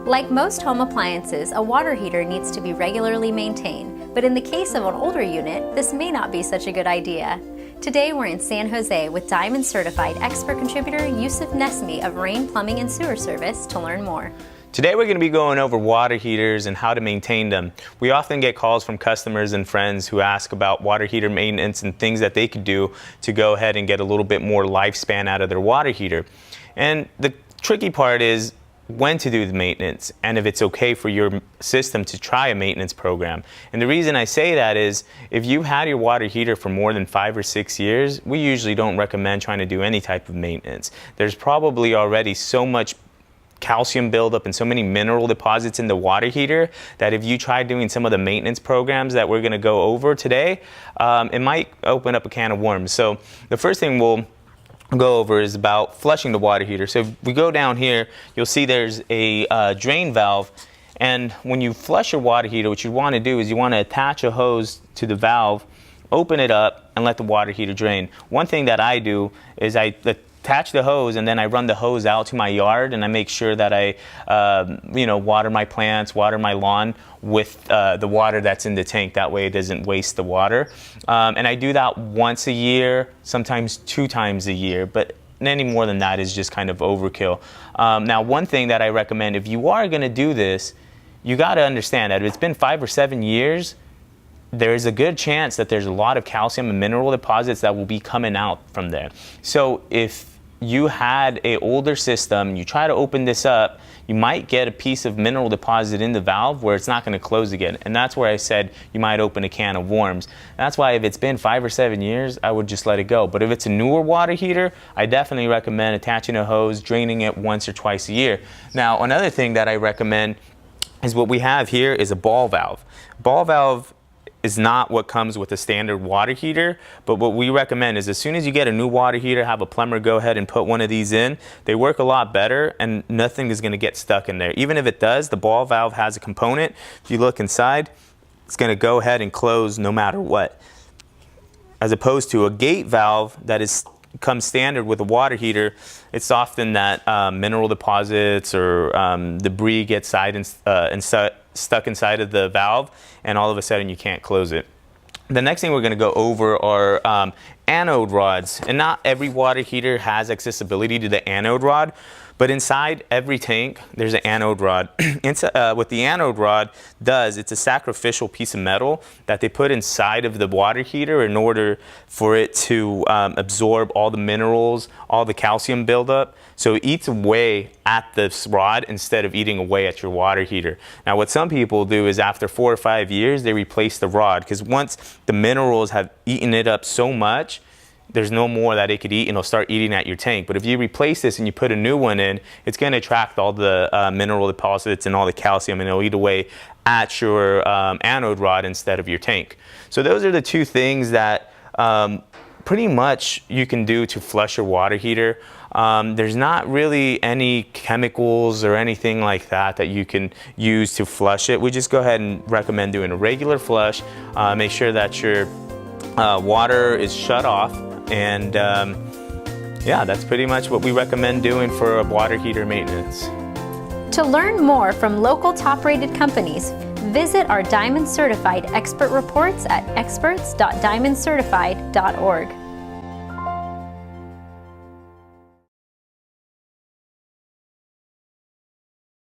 Like most home appliances, a water heater needs to be regularly maintained, but in the case of an older unit, this may not be such a good idea. Today we're in San Jose with Diamond Certified expert contributor Yusuf Nesmi of Rain Plumbing and Sewer Service to learn more. Today we're going to be going over water heaters and how to maintain them. We often get calls from customers and friends who ask about water heater maintenance and things that they could do to go ahead and get a little bit more lifespan out of their water heater. And the tricky part is when to do the maintenance and if it's okay for your system to try a maintenance program. And the reason I say that is if you've had your water heater for more than 5 or 6 years, we usually don't recommend trying to do any type of maintenance. There's probably already so much calcium buildup and so many mineral deposits in the water heater that if you try doing some of the maintenance programs that we're going to go over today, it might open up a can of worms. So the first thing we'll go over is about flushing the water heater. So if we go down here, you'll see there's a drain valve, and when you flush your water heater, what you want to do is you want to attach a hose to the valve, open it up, and let the water heater drain. One thing that I do is I attach the hose and then I run the hose out to my yard, and I make sure that I water my plants, water my lawn with the water that's in the tank. That way it doesn't waste the water. And I do that once a year, sometimes 2 times a year, but any more than that is just kind of overkill. Now, one thing that I recommend, if you are going to do this, you got to understand that if it's been 5 or 7 years, there's a good chance that there's a lot of calcium and mineral deposits that will be coming out from there. So if you had an older system, you try to open this up, you might get a piece of mineral deposit in the valve where it's not going to close again. And that's where I said you might open a can of worms. That's why if it's been 5 or 7 years, I would just let it go. But if it's a newer water heater, I definitely recommend attaching a hose, draining it once or twice a year. Now, another thing that I recommend is what we have here is a ball valve. Ball valve is not what comes with a standard water heater, but what we recommend is as soon as you get a new water heater, have a plumber go ahead and put one of these in. They work a lot better and nothing is going to get stuck in there. Even if it does, the ball valve has a component. If you look inside, it's going to go ahead and close no matter what. As opposed to a gate valve that comes standard with a water heater, it's often that mineral deposits or debris gets stuck inside of the valve, and all of a sudden you can't close it. The next thing we're going to go over are anode rods. And not every water heater has accessibility to the anode rod, but inside every tank there's an anode rod. What the anode rod does, it's a sacrificial piece of metal that they put inside of the water heater in order for it to absorb all the minerals, all the calcium buildup. So it eats away at this rod instead of eating away at your water heater. Now what some people do is after 4 or 5 years they replace the rod, because once the minerals have eaten it up so much, there's no more that it could eat, and it'll start eating at your tank. But if you replace this and you put a new one in, it's going to attract all the mineral deposits and all the calcium, and it'll eat away at your anode rod instead of your tank. So those are the 2 things that pretty much you can do to flush your water heater. There's not really any chemicals or anything like that that you can use to flush it. We just go ahead and recommend doing a regular flush. Make sure that your water is shut off. And yeah, that's pretty much what we recommend doing for a water heater maintenance. To learn more from local top-rated companies, visit our Diamond Certified expert reports at experts.diamondcertified.org.